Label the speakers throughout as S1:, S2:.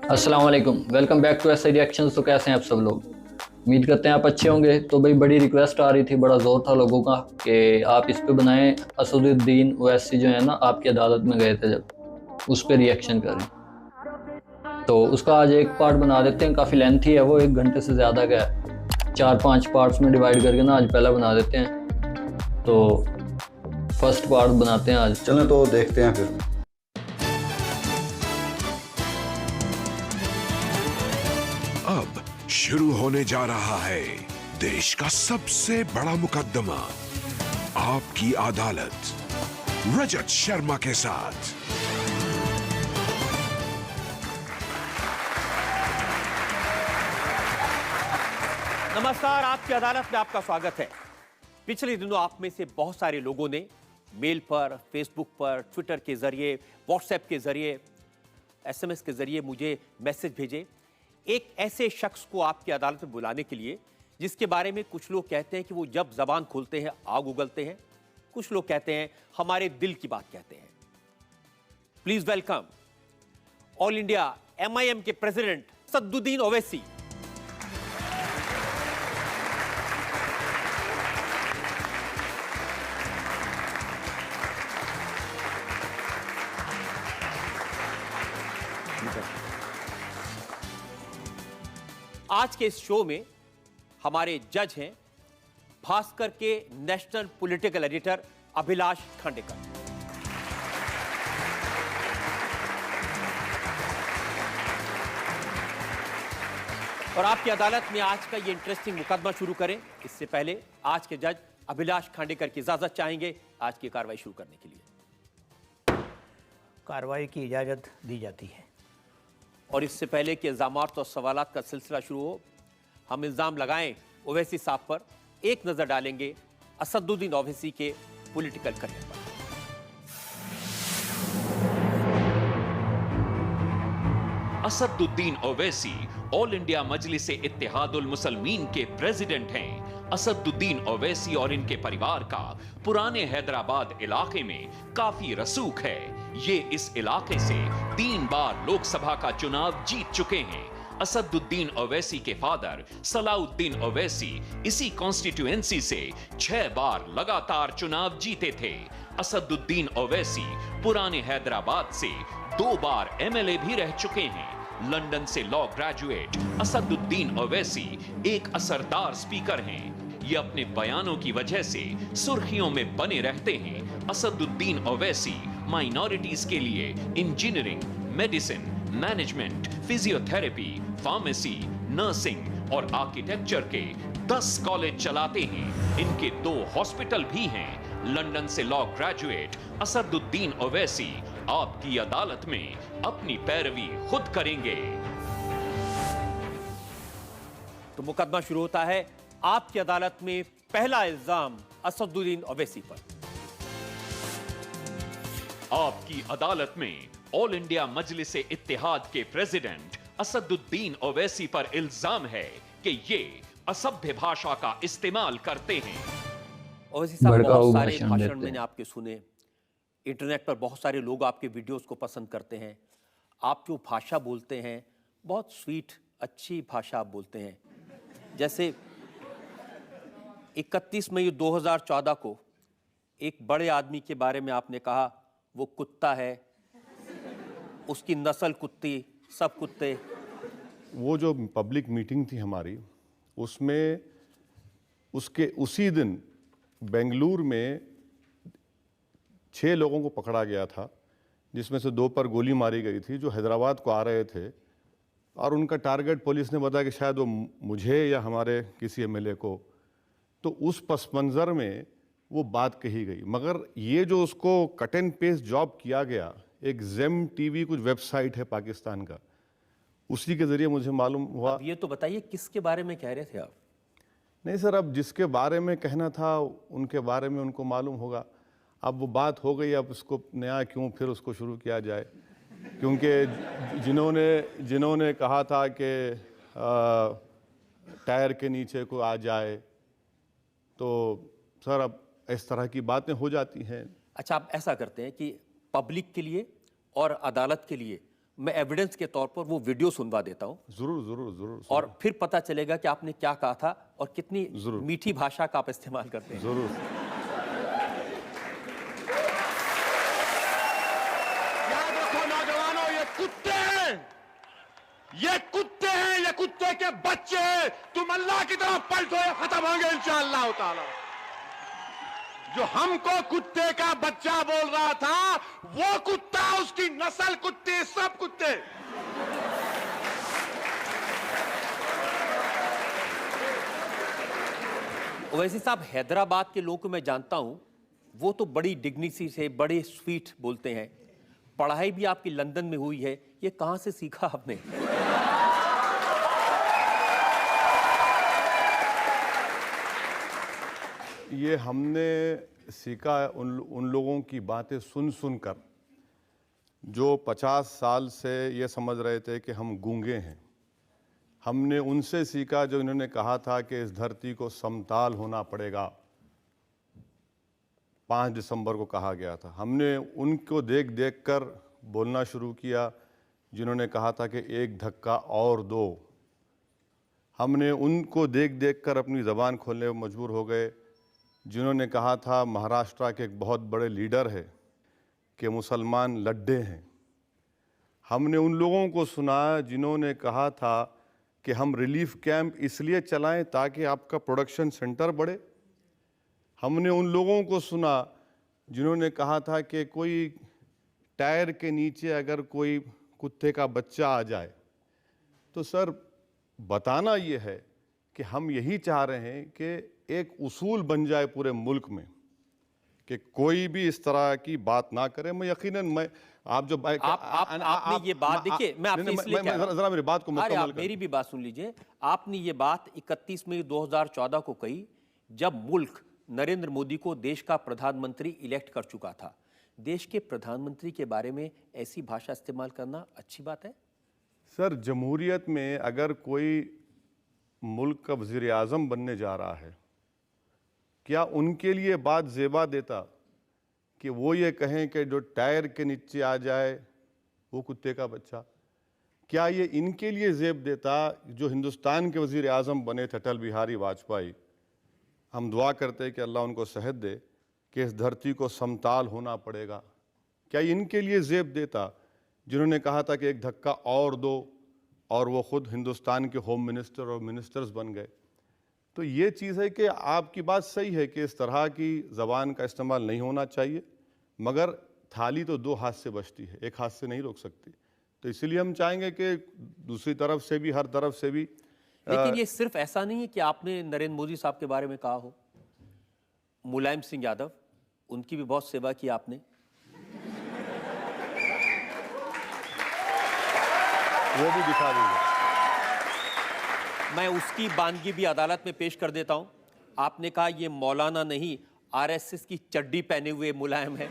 S1: अस्सलाम वालेकुम, welcome back to ऐसे रिएक्शंस। तो कैसे हैं आप सब लोग? उम्मीद करते हैं आप अच्छे होंगे। तो भाई बड़ी रिक्वेस्ट आ रही थी, बड़ा ज़ोर था लोगों का कि आप इस पे बनाएं। असदुद्दीन ओवैसी जो है ना, आपकी अदालत में गए थे जब, उस पर रिएक्शन करें। तो उसका आज एक पार्ट बना देते हैं। काफ़ी लेंथी है वो, 1 घंटे से ज़्यादा का है। 4-5 पार्ट्स में डिवाइड करके ना आज पहला बना देते हैं। तो फर्स्ट पार्ट बनाते हैं आज।
S2: चलें तो देखते हैं फिर।
S3: अब शुरू होने जा रहा है देश का सबसे बड़ा मुकदमा, आपकी अदालत, रजत शर्मा के साथ।
S4: नमस्कार, आपकी अदालत में आपका स्वागत है। पिछले दिनों आप में से बहुत सारे लोगों ने मेल पर, फेसबुक पर, ट्विटर के जरिए, व्हाट्सएप के जरिए, एसएमएस के जरिए मुझे मैसेज भेजे एक ऐसे शख्स को आपकी अदालत में बुलाने के लिए जिसके बारे में कुछ लोग कहते हैं कि वो जब जबान खोलते हैं आग उगलते हैं, कुछ लोग कहते हैं हमारे दिल की बात कहते हैं। Please welcome all India MIM के प्रेसिडेंट असदुद्दीन ओवैसी। आज के इस शो में हमारे जज हैं भास्कर के national political editor Abhilash Khandekar. और आपकी अदालत में आज का ये इंटरेस्टिंग मुकदमा शुरू करें इससे पहले आज के जज अभिलाष खांडेकर की इजाजत चाहेंगे आज की कार्रवाई शुरू करने के लिए।
S5: कार्रवाई की इजाज़त दी जाती है।
S4: और इससे पहले कि इल्ज़ामात और सवालात का सिलसिला शुरू हो, हम इल्ज़ाम लगाएं ओवैसी साहब पर, एक नज़र डालेंगे असदुद्दीन ओवैसी के पॉलिटिकल करियर पर।
S6: असदुद्दीन ओवैसी ऑल इंडिया मजलिस इत्तेहादुल मुसलमीन के प्रेसिडेंट हैं। असदुद्दीन ओवैसी और इनके परिवार का पुराने हैदराबाद इलाके में काफी रसूख है। ये इस इलाके से 3 बार लोकसभा का चुनाव जीत चुके हैं। असदुद्दीन ओवैसी के फादर सलाउद्दीन ओवैसी इसी कॉन्स्टिट्यूएंसी से 6 बार लगातार चुनाव जीते थे। असदुद्दीन ओवैसी पुराने हैदराबाद से 2 बार MLA भी रह चुके हैं। लंदन से लॉ ग्रेजुएट असदुद्दीन ओवैसी एक असरदार स्पीकर हैं। ये अपने बयानों की वजह से सुर्खियों में बने रहते हैं। असदुद्दीन ओवैसी माइनॉरिटीज के लिए engineering, medicine, management, physiotherapy, pharmacy, nursing और आर्किटेक्चर के 10 कॉलेज चलाते हैं। इनके 2 हॉस्पिटल भी हैं। लंदन से लॉ ग्रेजुएट असदुद्दीन ओवैसी आपकी अदालत में अपनी पैरवी खुद करेंगे।
S4: तो मुकदमा शुरू होता है आपकी अदालत में। पहला इल्जाम असदुद्दीन ओवैसी पर।
S6: आपकी अदालत में ऑल इंडिया मजलिस इत्तेहाद के प्रेसिडेंट असदुद्दीन ओवैसी पर इल्जाम है कि ये असभ्य भाषा का इस्तेमाल करते हैं।
S4: ओवैसी साहब, बहुत सारे
S1: भाषण
S4: भाषण
S1: देते
S4: मैंने
S1: हैं।
S4: आपके सुने, इंटरनेट पर बहुत सारे लोग आपके वीडियोस को पसंद करते हैं। आप जो भाषा बोलते हैं बहुत स्वीट, अच्छी भाषा आप बोलते हैं। जैसे 31 मई 2014 को एक बड़े आदमी के बारे में आपने कहा वो कुत्ता है, उसकी नस्ल कुत्ती, सब कुत्ते।
S2: वो जो पब्लिक मीटिंग थी हमारी, उसमें उसके उसी दिन बेंगलुरु में 6 लोगों को पकड़ा गया था, जिसमें से 2 पर गोली मारी गई थी, जो हैदराबाद को आ रहे थे। और उनका टारगेट पुलिस ने बताया कि शायद वो मुझे या हमारे किसी MLA को। तो उस पस मंज़र में वो बात कही गई। मगर ये जो उसको कट एंड पेस्ट जॉब किया गया, एक ज़ेम TV कुछ वेबसाइट है पाकिस्तान का, उसी के ज़रिए मुझे मालूम हुआ।
S4: अब ये तो बताइए किसके बारे में कह रहे थे आप?
S2: नहीं सर, अब जिसके बारे में कहना था उनके बारे में उनको मालूम होगा। अब वो बात हो गई, अब उसको नया क्यों फिर उसको शुरू किया जाए? क्योंकि जिन्होंने कहा था कि टायर के नीचे को आ जाए, तो सर अब इस तरह की बातें हो जाती हैं।
S4: अच्छा, आप ऐसा करते हैं कि पब्लिक के लिए और अदालत के लिए मैं एविडेंस के तौर पर वो वीडियो सुनवा देता हूं
S2: जरूर जरूर जरूर
S4: और फिर पता चलेगा कि आपने क्या कहा था और कितनी
S2: जरूर।
S4: मीठी भाषा का आप इस्तेमाल करते हैं।
S2: जरूर।
S7: याद रखो नौजवानों, ये कुत्ते हैं, ये कुत्ते हैं, ये कुत्ते के बच्चे हैं। तुम अल्लाह की तरफ पलटो, ये खत्म होंगे इंशाअल्लाह ताला। जो हमको कुत्ते का बच्चा बोल रहा था, वो कुत्ता, उसकी नस्ल कुत्ते, सब कुत्ते।
S4: वैसे साहब, हैदराबाद के लोगों को मैं जानता हूं, वो तो बड़ी डिग्निटी से, बड़े स्वीट बोलते हैं। पढ़ाई भी आपकी लंदन में हुई है, ये कहां से सीखा आपने?
S2: ये हमने सीखा है उन लोगों की बातें सुन सुनकर जो 50 साल से ये समझ रहे थे कि हम गूंगे हैं। हमने उनसे सीखा जो इन्होंने कहा था कि इस धरती को समताल होना पड़ेगा। 5 दिसंबर को कहा गया था। हमने उनको देख देख कर बोलना शुरू किया जिन्होंने कहा था कि एक धक्का और दो। हमने उनको देख देख कर अपनी ज़बान खोलने पर मजबूर हो गए जिन्होंने कहा था महाराष्ट्र के एक बहुत बड़े लीडर है कि मुसलमान लड्डे हैं। हमने उन लोगों को सुना जिन्होंने कहा था कि हम रिलीफ कैंप इसलिए चलाएं ताकि आपका प्रोडक्शन सेंटर बढ़े। हमने उन लोगों को सुना जिन्होंने कहा था कि कोई टायर के नीचे अगर कोई कुत्ते का बच्चा आ जाए तो सर बताना ये है कि हम यही चाह रहे हैं कि एक उसूल बन जाए पूरे मुल्क में कि कोई भी इस तरह की बात ना करे। मैं यकीनन आप जो
S4: आपने ये बात, देखिए मैं आपसे इसलिए कह रहा हूं,
S2: जरा मेरी बात को मुकम्मल
S4: आप मेरी भी बात सुन लीजिए। आपने ये बात 31 मई 2014 को कही जब मुल्क नरेंद्र मोदी को देश का प्रधानमंत्री इलेक्ट कर चुका था। देश के प्रधानमंत्री के बारे में ऐसी भाषा इस्तेमाल करना अच्छी बात है?
S2: सर, जमहूरियत में अगर कोई मुल्क का वज़ीर आज़म बनने जा रहा है, क्या उनके लिए बात ज़ेबा देता कि वो ये कहें कि जो टायर के नीचे आ जाए वो कुत्ते का बच्चा? क्या ये इनके लिए ज़ेब देता जो हिंदुस्तान के वज़ीर आज़म बने थे अटल बिहारी वाजपेयी? हम दुआ करते हैं कि अल्लाह उनको सेहत दे कि इस धरती को समताल होना पड़ेगा। क्या इनके लिए ज़ेब देता जिन्होंने कहा था कि एक धक्का और दो और वो ख़ुद हिंदुस्तान के होम मिनिस्टर और मिनिस्टर्स बन गए? तो ये चीज़ है कि आपकी बात सही है कि इस तरह की ज़बान का इस्तेमाल नहीं होना चाहिए, मगर थाली तो 2 हाथ से बचती है, एक हाथ से नहीं रोक सकती। तो इसलिए हम चाहेंगे कि दूसरी तरफ से भी, हर तरफ से भी।
S4: लेकिन ये सिर्फ ऐसा नहीं है कि आपने नरेंद्र मोदी साहब के बारे में कहा हो। मुलायम सिंह यादव, उनकी भी बहुत सेवा की आपने।
S2: वो भी दिखा दीजिए।
S4: मैं उसकी बानगी भी अदालत में पेश कर देता हूं। आपने कहा ये मौलाना नहीं, आरएसएस की चड्डी पहने हुए मुलायम है।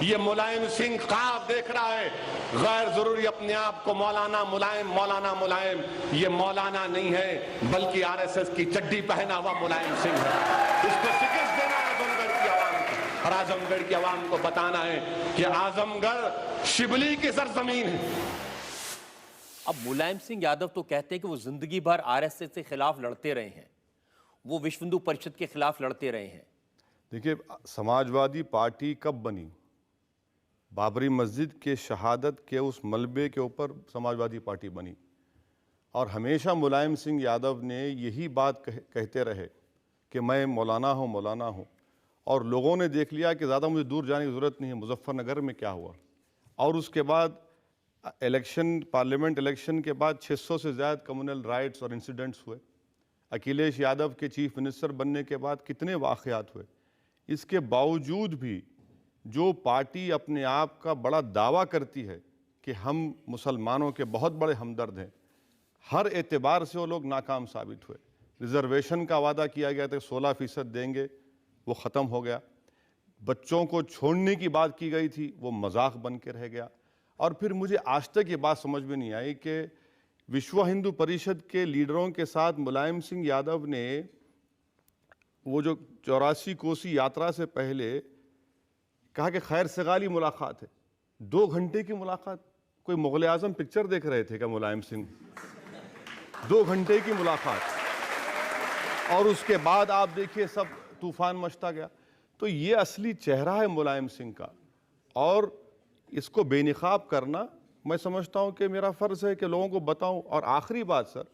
S7: ये मुलायम सिंह ख्वाब देख रहा है, गैर जरूरी अपने आप को मौलाना मुलायम, मौलाना मुलायम। ये मौलाना नहीं है बल्कि आरएसएस की चड्डी पहना हुआ मुलायम सिंह है। इसको शिकस्त देना है आजमगढ़ की आवाम को, और आजमगढ़ की आवाम को बताना है कि आजमगढ़ शिबली की सरजमीन है।
S4: अब मुलायम सिंह यादव तो कहते हैं कि वो जिंदगी भर आरएसएस के खिलाफ लड़ते रहे हैं, वो विश्व हिंदू परिषद के खिलाफ लड़ते रहे हैं।
S2: देखिए, समाजवादी पार्टी कब बनी? बाबरी मस्जिद के शहादत के उस मलबे के ऊपर समाजवादी पार्टी बनी, और हमेशा मुलायम सिंह यादव ने यही बात कहते रहे कि मैं मौलाना हूँ, मौलाना हूँ। और लोगों ने देख लिया कि ज़्यादा मुझे दूर जाने की ज़रूरत नहीं है, मुजफ्फरनगर में क्या हुआ। और उसके बाद इलेक्शन, पार्लियामेंट इलेक्शन के बाद 600 से ज़्यादा कम्युनल राइट्स और इंसिडेंट्स हुए। अखिलेश यादव के चीफ मिनिस्टर बनने के बाद कितने वाक़यात हुए। इसके बावजूद भी जो पार्टी अपने आप का बड़ा दावा करती है कि हम मुसलमानों के बहुत बड़े हमदर्द हैं, हर एतबार से वो लोग नाकाम साबित हुए। रिजर्वेशन का वादा किया गया था 16% देंगे, वो ख़त्म हो गया। बच्चों को छोड़ने की बात की गई थी, वो मजाक बन के रह गया। और फिर मुझे आज तक ये बात समझ में नहीं आई कि विश्व हिंदू परिषद के लीडरों के साथ मुलायम सिंह यादव ने वो जो 84 कोसी यात्रा से पहले कहा कि खैर सगाली मुलाकात है, 2 घंटे की मुलाकात। कोई मुगल आजम पिक्चर देख रहे थे क्या मुलायम सिंह? 2 घंटे की मुलाकात और उसके बाद आप देखिए सब तूफान मचता गया। तो ये असली चेहरा है मुलायम सिंह का, और इसको बेनकाब करना मैं समझता हूं कि मेरा फ़र्ज़ है कि लोगों को बताऊं। और आखिरी बात सर,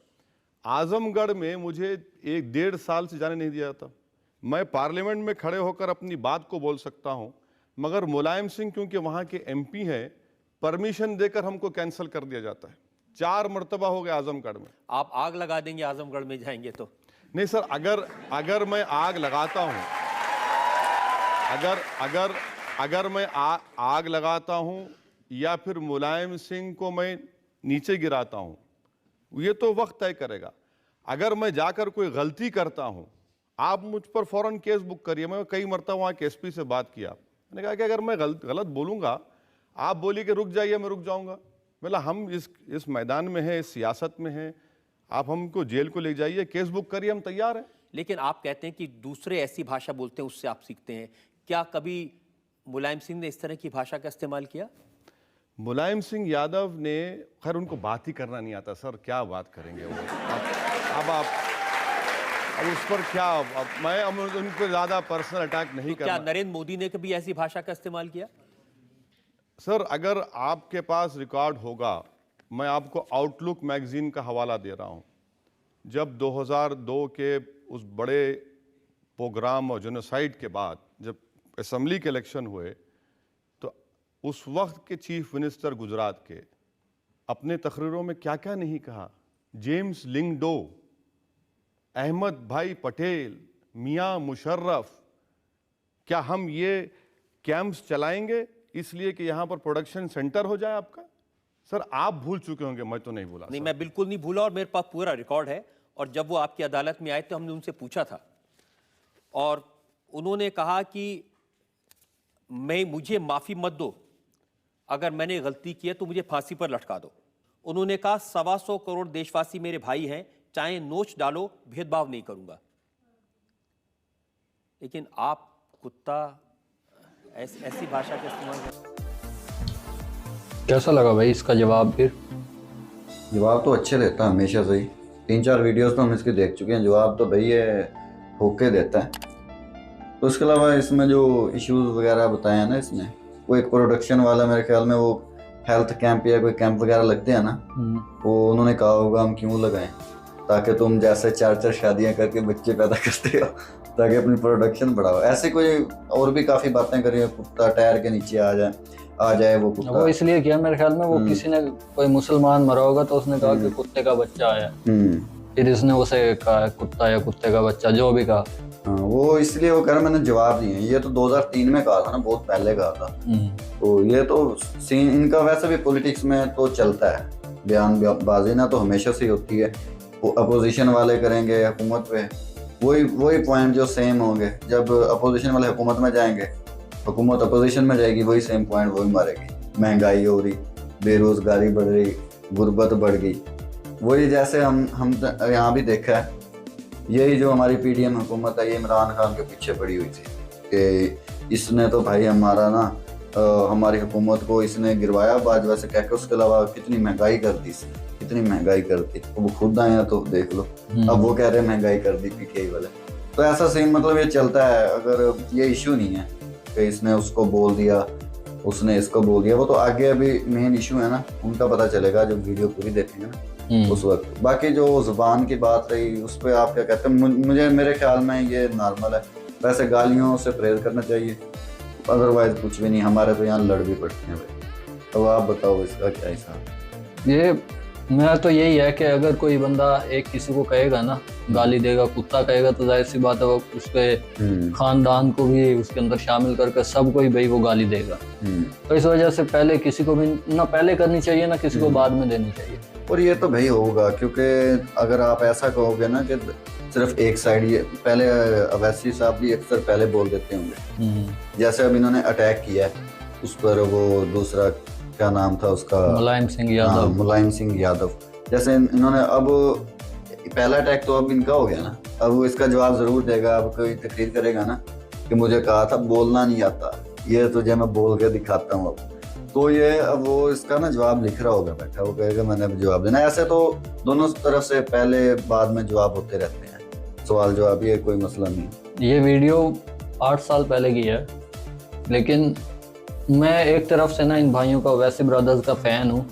S2: आज़मगढ़ में मुझे 1-1.5 साल से जाने नहीं दिया जाता। मैं पार्लियामेंट में खड़े होकर अपनी बात को बोल सकता हूं, मगर मुलायम सिंह क्योंकि वहाँ के MP हैं, परमिशन देकर हमको कैंसिल कर दिया जाता है। 4 मरतबा हो गया आज़मगढ़ में।
S4: आप आग लगा देंगे आजमगढ़ में जाएंगे तो?
S2: नहीं सर, अगर मैं आग लगाता हूं, अगर मैं आग लगाता हूं या फिर मुलायम सिंह को मैं नीचे गिराता हूं, ये तो वक्त तय करेगा। अगर मैं जाकर कोई गलती करता हूं, आप मुझ पर फौरन केस बुक करिए। मैं कई मरतबा वहाँ के SP से बात किया, मैंने कहा कि अगर मैं गलत बोलूँगा, आप बोलिए कि रुक जाइए, मैं रुक जाऊँगा। मतलब हम इस मैदान में हैं, इस सियासत में हैं, आप हमको जेल को ले जाइए, केस बुक करिए, हम तैयार हैं।
S4: लेकिन आप कहते हैं कि दूसरे ऐसी भाषा बोलते हैं उससे आप सीखते हैं। क्या कभी मुलायम सिंह ने इस तरह की भाषा का इस्तेमाल किया?
S2: मुलायम सिंह यादव ने, खैर उनको बात ही करना नहीं आता सर, क्या बात करेंगे वो। अब उस पर क्या, मैं उनको ज़्यादा पर्सनल अटैक नहीं
S4: क्या
S2: करना।
S4: नरेंद्र मोदी ने कभी ऐसी भाषा का इस्तेमाल किया?
S2: सर अगर आपके पास रिकॉर्ड होगा, मैं आपको आउटलुक मैगजीन का हवाला दे रहा हूं। जब 2002 के उस बड़े प्रोग्राम और जेनोसाइड के बाद जब असेंबली के इलेक्शन हुए, तो उस वक्त के चीफ मिनिस्टर गुजरात के अपने तकरीरों में क्या क्या नहीं कहा। जेम्स लिंगडो, अहमद भाई पटेल, मियां मुशर्रफ, क्या हम ये कैंप्स चलाएंगे इसलिए कि यहाँ पर प्रोडक्शन सेंटर हो जाए आपका? सर आप भूल चुके होंगे, मैं तो नहीं भूला।
S4: नहीं, मैं बिल्कुल नहीं भूला और मेरे पास पूरा रिकॉर्ड है। और जब वो आपकी अदालत में आए तो हमने उनसे पूछा था और उन्होंने कहा कि मुझे माफ़ी मत दो, अगर मैंने गलती की है तो मुझे फांसी पर लटका दो। उन्होंने कहा 125 करोड़ देशवासी मेरे भाई हैं, चाहे नोच डालो, भेदभाव नहीं करूंगा। लेकिन आप कुत्ता ऐसी भाषा का इस्तेमाल करते।
S1: कैसा लगा भाई इसका जवाब? फिर
S8: जवाब तो अच्छे देता है हमेशा से ही, 3-4 वीडियोस तो हम इसके देख चुके हैं। जवाब तो भाई ये ठोक के देता है। तो इसके अलावा इसमें जो इश्यूज वगैरह बताए हैं ना, इसमें वो एक प्रोडक्शन वाला, मेरे ख्याल में वो हेल्थ कैंप या कोई कैंप वगैरह लगते हैं ना, वो उन्होंने कहा होगा हम क्यों लगाएं, ताकि तुम जैसे 4-4 शादियां करके बच्चे पैदा करते हो ताकि अपनी प्रोडक्शन बढ़ाओ। ऐसे कोई और भी काफ़ी बातें करी, कुत्ता टायर के नीचे आ जाए वो कुत्ता।
S1: वो इसलिए किया मेरे ख्याल में, वो किसी ने, कोई मुसलमान मरा होगा तो उसने कहा कि कुत्ते का बच्चा आया, फिर इसने उसे कहा कुत्ता या कुत्ते का बच्चा, जो भी कहा।
S8: हाँ, वो इसलिए वो कह रहा मैंने जवाब दिए। ये तो 2003 में कहा था ना, बहुत पहले कहा था। तो ये तो सीन इनका वैसे भी पॉलिटिक्स में तो चलता है, बयानबाजी ना तो हमेशा से होती है। वो अपोजिशन वाले करेंगे हुकूमत पे, वही पॉइंट जो सेम होंगे। जब अपोजिशन वाले हुकूमत में जाएंगे, हुकूमत अपोजिशन में जाएगी, वही सेम पॉइंट वही मारेगी। महंगाई हो रही, बेरोजगारी बढ़ रही, गुर्बत बढ़ गई, वही जैसे हम यहाँ भी देखा है। यही जो हमारी PDM हुकूमत है, ये इमरान खान के पीछे पड़ी हुई थी कि इसने तो भाई हमारा ना हमारी हुकूमत को इसने गिरवाया बाजवा से कह के। उसके अलावा कितनी महंगाई कर दी इसने, कितनी महंगाई कर दी, वो खुद आए हैं तो देख लो। अब वो कह रहे हैं महंगाई कर दी PTI वाले। तो ऐसा सीन मतलब ये चलता है। अगर ये इशू नहीं है कि इसने उसको बोल दिया, उसने इसको बोल दिया, वो तो आगे अभी मेन इशू है ना, उनका पता चलेगा जब वीडियो पूरी देखेंगे ना उस वक्त। बाकी जो जुबान की बात रही, उस पर आप क्या कहते हैं? मेरे ख्याल में ये नॉर्मल है। वैसे गालियों से परहेज करना चाहिए, अदरवाइज कुछ भी नहीं। हमारे तो यहाँ लड़ भी पड़ते हैं भाई। तो आप बताओ इसका क्या हिसाब?
S1: ये मेरा तो यही है कि अगर कोई बंदा एक किसी को कहेगा ना, गाली देगा, कुत्ता कहेगा, तो जाहिर सी बात है वो उसके खानदान को भी उसके अंदर शामिल करके सबको ही भाई वो गाली देगा। तो इस वजह से पहले किसी को भी ना पहले करनी चाहिए, ना किसी को बाद में देनी चाहिए।
S8: और ये तो भाई होगा, क्योंकि अगर आप ऐसा कहोगे ना कि सिर्फ एक साइड, ये पहले अवैसी साहब भी अक्सर पहले बोल देते होंगे। जैसे अब इन्होंने अटैक किया है उस पर, वो दूसरा क्या नाम था उसका,
S1: मुलायम सिंह यादव।
S8: हाँ, मुलायम सिंह यादव। जैसे इन्होंने अब पहला अटैक तो अब इनका हो गया ना, अब वो इसका जवाब जरूर देगा, अब कोई तकरीर करेगा ना कि मुझे कहा था बोलना नहीं आता, ये तुझे मैं बोल के दिखाता हूँ अब। तो ये अब वो इसका ना जवाब लिख रहा होगा बैठा, वो कहेगा मैंने अब जवाब देना। ऐसे तो दोनों तरफ से पहले बाद में जवाब होते रहते हैं, सवाल जवाब, ये कोई मसला नहीं।
S1: ये वीडियो 8 साल पहले की है, लेकिन मैं एक तरफ से ना इन भाइयों का, वैसे ब्रदर्स का फ़ैन हूँ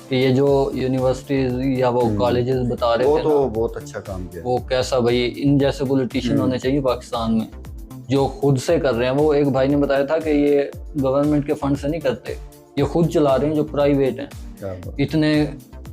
S1: कि ये जो यूनिवर्सिटीज़ या वो कॉलेजेस बता रहे
S8: वो
S1: थे
S8: तो
S1: ना,
S8: बहुत अच्छा काम किया।
S1: वो कैसा भाई, इन जैसे पॉलिटिशियन होने चाहिए पाकिस्तान में जो खुद से कर रहे हैं। वो एक भाई ने बताया था कि ये गवर्नमेंट के फंड से नहीं करते, ये खुद चला रहे हैं जो प्राइवेट हैं।
S8: क्या बात।
S1: इतने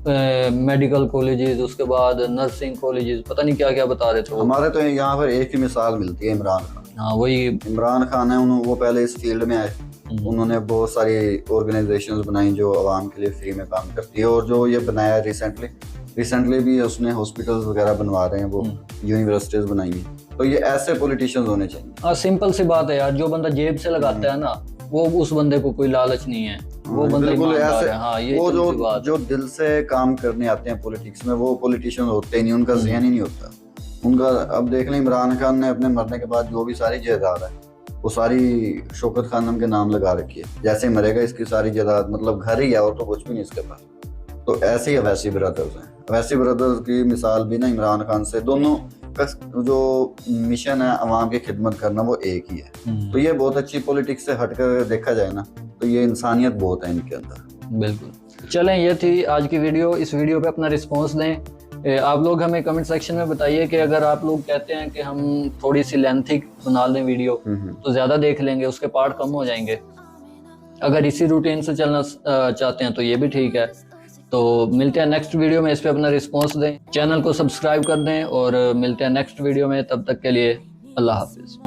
S1: मेडिकल कॉलेजेस, उसके बाद नर्सिंग कॉलेजेस, पता नहीं क्या क्या बता रहे थे वो।
S8: हमारे तो यहाँ पर एक ही मिसाल मिलती है, इमरान खान।
S1: हाँ वही,
S8: इमरान खान है, वो पहले इस फील्ड में आए, उन्होंने बहुत सारी ऑर्गेनाइजेशंस बनाई जो आवाम के लिए फ्री में काम करती है। और जो ये बनाया रिसेंटली भी उसने हॉस्पिटल्स वगैरह बनवा रहे हैं, वो यूनिवर्सिटीज बनाई हैं। तो ये ऐसे पॉलिटिशियंस होने चाहिए।
S1: हाँ सिंपल सी बात है यार, जो बंदा जेब से लगाता है ना, वो उस बंदे को कोई लालच नहीं है, वो बंदा
S8: बिल्कुल
S1: ईमानदार
S8: ऐसे।
S1: है। हाँ ये
S8: वो
S1: सीधी सी बात है।
S8: जो दिल से काम करने आते हैं पॉलिटिक्स में, वो पॉलिटिशियन होते ही नहीं, उनका ज़हन ही नहीं होता उनका। अब देख लें, इमरान खान ने अपने मरने के बाद जो भी सारी जायदाद है वो सारी शौकत खानम के नाम लगा रखी है। जैसे मरेगा इसकी सारी जायदाद, मतलब घर ही है और तो कुछ भी नहीं इसके पास। तो ऐसे ही अवैसी ब्रदर्स हैं। अवैसी ब्रदर्स की मिसाल भी ना इमरान खान से, दोनों का जो मिशन है अवाम की खिदमत करना, वो एक ही है। तो ये बहुत अच्छी, पॉलिटिक्स से हटकर देखा जाए ना तो ये इंसानियत बहुत है इनके अंदर।
S1: बिल्कुल। चलें, ये थी आज की वीडियो। इस वीडियो पे अपना रिस्पांस दें। आप लोग हमें कमेंट सेक्शन में बताइए कि अगर आप लोग कहते हैं कि हम थोड़ी सी लेंथी बना लें वीडियो, तो ज़्यादा देख लेंगे, उसके पार्ट कम हो जाएंगे। अगर इसी रूटीन से चलना चाहते हैं तो ये भी ठीक है। तो मिलते हैं नेक्स्ट वीडियो में, इस पे अपना रिस्पांस दें, चैनल को सब्सक्राइब कर दें और मिलते हैं नेक्स्ट वीडियो में। तब तक के लिए अल्लाह हाफिज़।